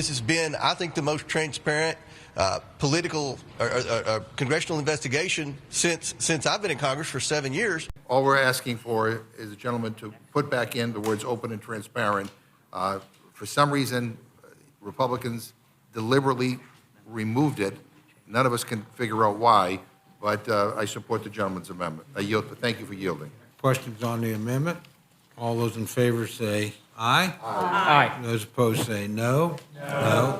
This has been, I think, the most transparent political congressional investigation since I've been in Congress for 7 years. All we're asking for is the gentleman to put back in the words open and transparent. For some reason, Republicans deliberately removed it. None of us can figure out why, but I support the gentleman's amendment. I yield. Thank you for yielding. Questions on the amendment? All those in favor say aye. Aye. Those opposed say no. No.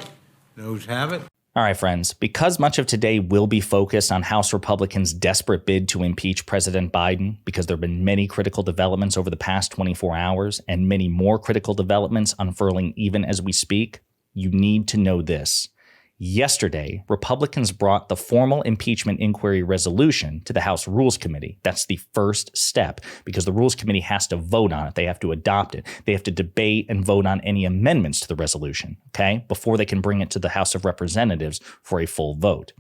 Noes have it. All right, friends, because much of today will be focused on House Republicans' desperate bid to impeach President Biden, because there have been many critical developments over the past 24 hours and many more critical developments unfurling even as we speak, you need to know this. Yesterday, Republicans brought the formal impeachment inquiry resolution to the House Rules Committee. That's the first step, because the Rules Committee has to vote on it. They have to adopt it. They have to debate and vote on any amendments to the resolution, okay, before they can bring it to the House of Representatives for a full vote.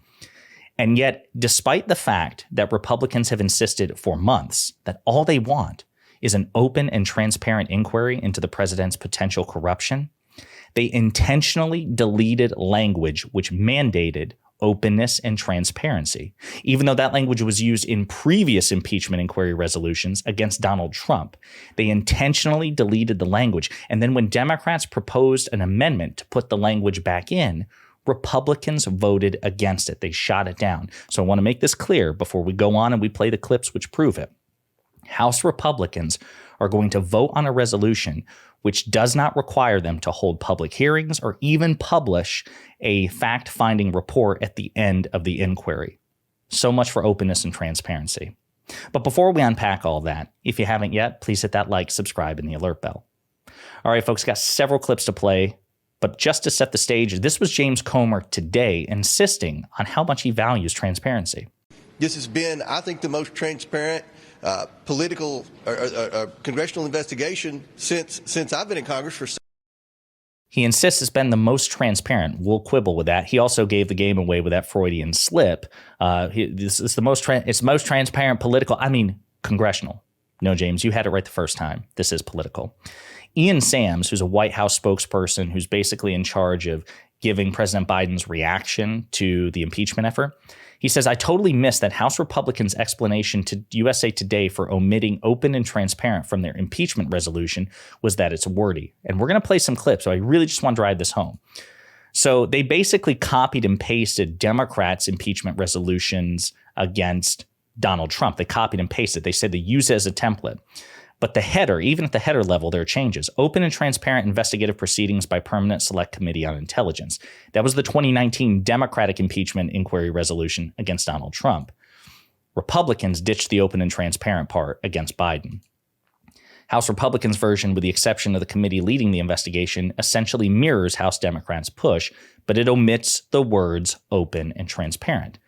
And yet, despite the fact that Republicans have insisted for months that all they want is an open and transparent inquiry into the president's potential corruption, they intentionally deleted language which mandated openness and transparency, even though that language was used in previous impeachment inquiry resolutions against Donald Trump. They intentionally deleted the language. And then when Democrats proposed an amendment to put the language back in, Republicans voted against it. They shot it down. So I want to make this clear before we go on and we play the clips which prove it. House Republicans are going to vote on a resolution which does not require them to hold public hearings or even publish a fact-finding report at the end of the inquiry. So much for openness and transparency. But before we unpack all that, if you haven't yet, please hit that like, subscribe, and the alert bell. All right, folks, got several clips to play, but just to set the stage, this was James Comer today insisting on how much he values transparency. This has been, I think, the most transparent political congressional investigation since I've been in Congress for. He insists it's been the most transparent. We'll quibble with that. He also gave the game away with that Freudian slip. This is the most most transparent political. I mean, congressional. No, James, you had it right the first time. This is political. Ian Sams, who's a White House spokesperson, who's basically in charge of giving President Biden's reaction to the impeachment effort. He says, I totally missed that House Republicans' explanation to USA Today for omitting open and transparent from their impeachment resolution was that it's wordy. And we're going to play some clips, so I really just want to drive this home. So they basically copied and pasted Democrats' impeachment resolutions against Donald Trump. They copied and pasted. They said they use it as a template. But the header, even at the header level, there are changes. Open and transparent investigative proceedings by Permanent Select Committee on Intelligence. That was the 2019 Democratic impeachment inquiry resolution against Donald Trump. Republicans ditched the open and transparent part against Biden. House Republicans' version, with the exception of the committee leading the investigation, essentially mirrors House Democrats' push, but it omits the words open and transparent.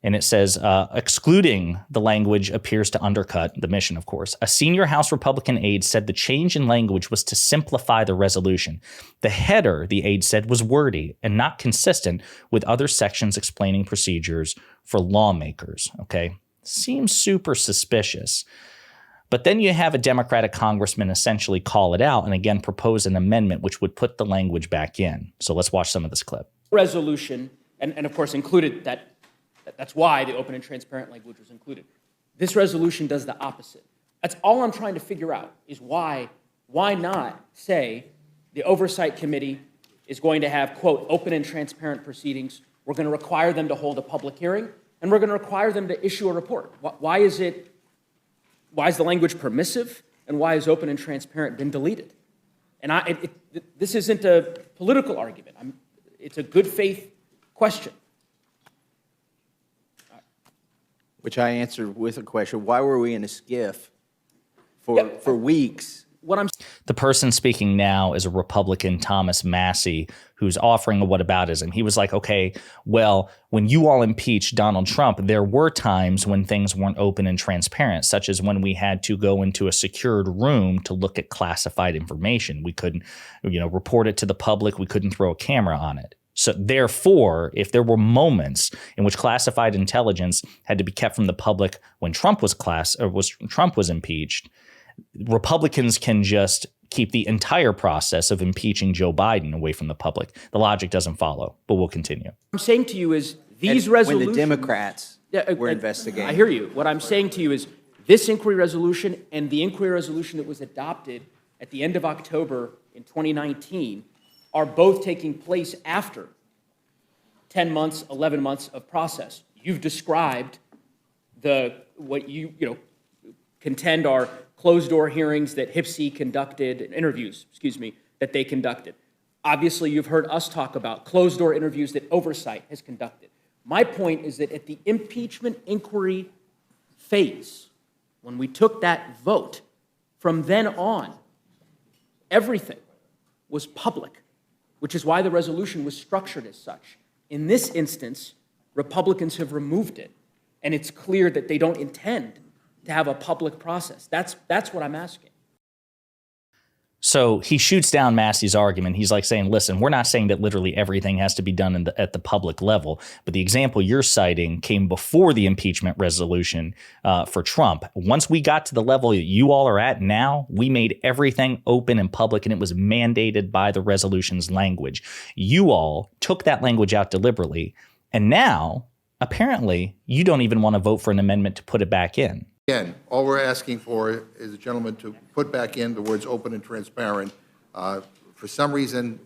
And it says, excluding the language appears to undercut the mission, of course. A senior House Republican aide said the change in language was to simplify the resolution. The header, the aide said, was wordy and not consistent with other sections explaining procedures for lawmakers. Okay, seems super suspicious. But then you have a Democratic congressman essentially call it out and again propose an amendment which would put the language back in. So let's watch some of this clip. Resolution, and of course included that. That's why the open and transparent language was included. This resolution does the opposite. That's all I'm trying to figure out is why not say the Oversight Committee is going to have, quote, open and transparent proceedings. We're going to require them to hold a public hearing, and we're going to require them to issue a report. Why is the language permissive, and why has open and transparent been deleted? And this isn't a political argument. It's a good faith question. Which I answered with a question. Why were we in a skiff for weeks? The person speaking now is a Republican, Thomas Massey, who's offering a whataboutism. He was like, okay, well, when you all impeached Donald Trump, there were times when things weren't open and transparent, such as when we had to go into a secured room to look at classified information. We couldn't, report it to the public. We couldn't throw a camera on it. So therefore, if there were moments in which classified intelligence had to be kept from the public when Trump was impeached, Republicans can just keep the entire process of impeaching Joe Biden away from the public. The logic doesn't follow, but we'll continue. What I'm saying to you is these And resolutions. when the Democrats were investigating. I hear you. What I'm saying to you is this inquiry resolution and the inquiry resolution that was adopted at the end of October in 2019 are both taking place after 10 months, 11 months of process. You've described what you contend are closed-door hearings that HIPC conducted, interviews, that they conducted. Obviously, you've heard us talk about closed-door interviews that oversight has conducted. My point is that at the impeachment inquiry phase, when we took that vote, from then on, everything was public, which is why the resolution was structured as such. In this instance, Republicans have removed it, and it's clear that they don't intend to have a public process. That's what I'm asking. So he shoots down Massey's argument. He's like saying, listen, we're not saying that literally everything has to be done at the public level, but the example you're citing came before the impeachment resolution for Trump. Once we got to the level that you all are at now, we made everything open and public, and it was mandated by the resolution's language. You all took that language out deliberately, and now, apparently, you don't even want to vote for an amendment to put it back in. Again, all we're asking for is the gentleman to put back in the words open and transparent. For some reason,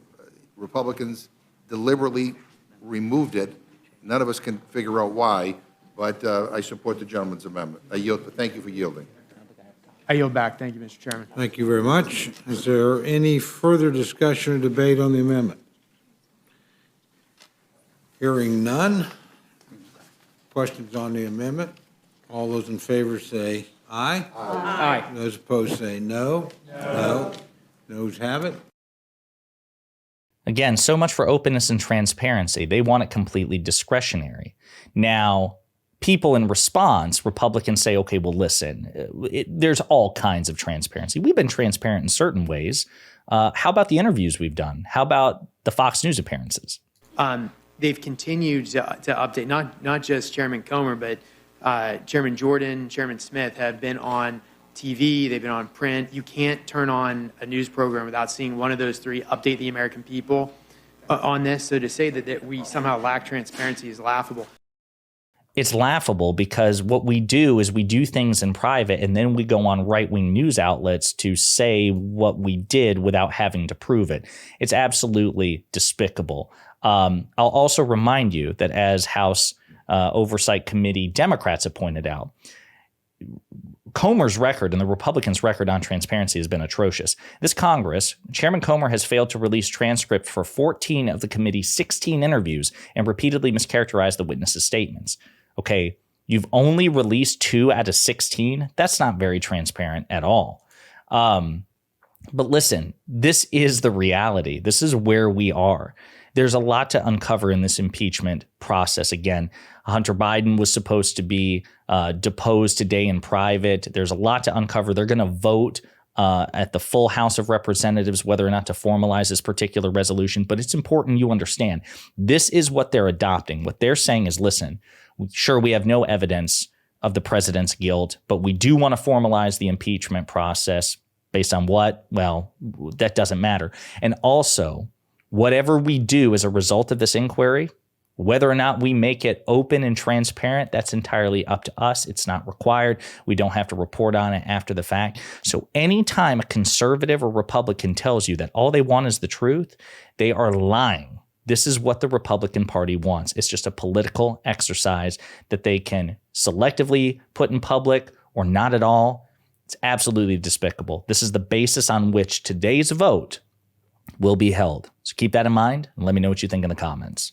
Republicans deliberately removed it. None of us can figure out why, but I support the gentleman's amendment. I yield. Thank you for yielding. I yield back. Thank you, Mr. Chairman. Thank you very much. Is there any further discussion or debate on the amendment? Hearing none. Questions on the amendment? All those in favor say aye. Aye. Those opposed say no. No. Noes have it. Again, so much for openness and transparency. They want it completely discretionary. Now, people in response, Republicans say, okay, well, listen, there's all kinds of transparency. We've been transparent in certain ways. How about the interviews we've done? How about the Fox News appearances? They've continued to update, not just Chairman Comer, but Chairman Jordan, Chairman Smith have been on TV, they've been on print. You can't turn on a news program without seeing one of those three update the American people on this. So to say that we somehow lack transparency is laughable. It's laughable because what we do is we do things in private and then we go on right-wing news outlets to say what we did without having to prove it. It's absolutely despicable. I'll also remind you that as House Oversight Committee Democrats have pointed out, Comer's record and the Republicans' record on transparency has been atrocious. This Congress, Chairman Comer has failed to release transcript for 14 of the committee's 16 interviews and repeatedly mischaracterized the witnesses' statements. Okay, you've only released 2 out of 16? That's not very transparent at all. But listen, this is the reality. This is where we are. There's a lot to uncover in this impeachment process. Again, Hunter Biden was supposed to be deposed today in private. There's a lot to uncover. They're going to vote at the full House of Representatives whether or not to formalize this particular resolution. But it's important you understand this is what they're adopting. What they're saying is, listen, sure, we have no evidence of the president's guilt, but we do want to formalize the impeachment process based on what? Well, that doesn't matter. And also, whatever we do as a result of this inquiry, whether or not we make it open and transparent, that's entirely up to us. It's not required. We don't have to report on it after the fact. So anytime a conservative or Republican tells you that all they want is the truth, they are lying. This is what the Republican Party wants. It's just a political exercise that they can selectively put in public or not at all. It's absolutely despicable. This is the basis on which today's vote will be held. So keep that in mind and let me know what you think in the comments.